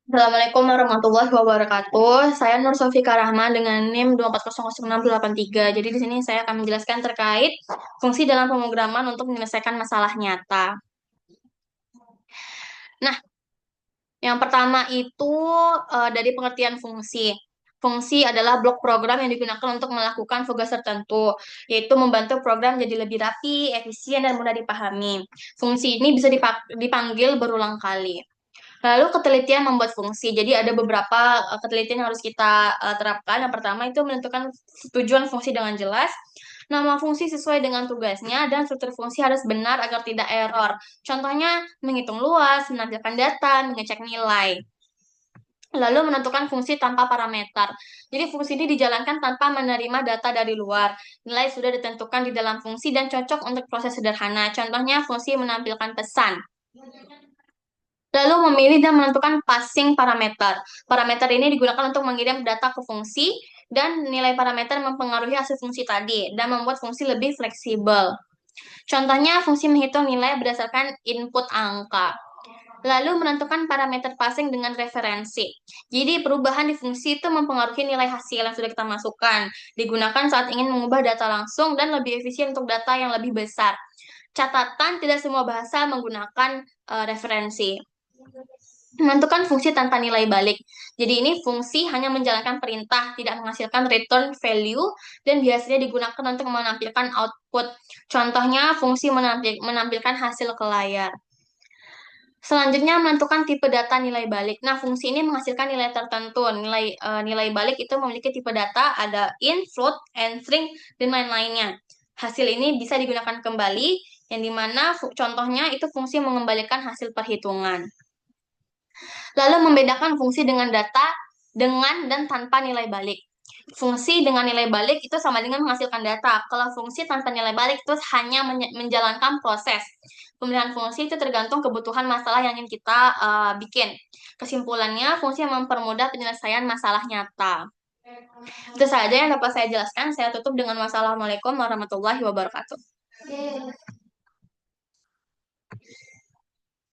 Assalamualaikum warahmatullahi wabarakatuh. Saya Nur Sofika Rahman dengan NIM 2400683. Jadi di sini saya akan menjelaskan terkait fungsi dalam pemrograman untuk menyelesaikan masalah nyata. Nah, yang pertama itu dari pengertian fungsi. Fungsi adalah blok program yang digunakan untuk melakukan tugas tertentu, yaitu membantu program jadi lebih rapi, efisien, dan mudah dipahami. Fungsi ini bisa dipanggil berulang kali. Lalu ketelitian membuat fungsi. Jadi ada beberapa ketelitian yang harus kita terapkan. Yang pertama itu menentukan tujuan fungsi dengan jelas. Nama fungsi sesuai dengan tugasnya dan struktur fungsi harus benar agar tidak error. Contohnya menghitung luas, menampilkan data, mengecek nilai. Lalu menentukan fungsi tanpa parameter. Jadi fungsi ini dijalankan tanpa menerima data dari luar. Nilai sudah ditentukan di dalam fungsi dan cocok untuk proses sederhana. Contohnya fungsi menampilkan pesan. Lalu memilih dan menentukan passing parameter. Parameter ini digunakan untuk mengirim data ke fungsi dan nilai parameter mempengaruhi hasil fungsi tadi dan membuat fungsi lebih fleksibel. Contohnya fungsi menghitung nilai berdasarkan input angka. Lalu menentukan parameter passing dengan referensi. Jadi perubahan di fungsi itu mempengaruhi nilai hasil yang sudah kita masukkan. Digunakan saat ingin mengubah data langsung dan lebih efisien untuk data yang lebih besar. Catatan, tidak semua bahasa menggunakan referensi. Menentukan fungsi tanpa nilai balik. Jadi ini fungsi hanya menjalankan perintah, tidak menghasilkan return value, dan biasanya digunakan untuk menampilkan output. Contohnya fungsi menampilkan hasil ke layar. Selanjutnya menentukan tipe data nilai balik. Nah, fungsi ini menghasilkan nilai tertentu. Nilai balik itu memiliki tipe data ada int, float, and string, dan lain-lainnya. Hasil ini bisa digunakan kembali, yang dimana contohnya itu fungsi mengembalikan hasil perhitungan. Lalu membedakan fungsi dengan data dengan dan tanpa nilai balik. Fungsi dengan nilai balik itu sama dengan menghasilkan data. Kalau fungsi tanpa nilai balik itu hanya menjalankan proses. Pemilihan fungsi itu tergantung kebutuhan masalah yang ingin kita bikin. Kesimpulannya, fungsi yang mempermudah penyelesaian masalah nyata. Itu saja yang dapat saya jelaskan. Saya tutup dengan wassalamualaikum warahmatullahi wabarakatuh.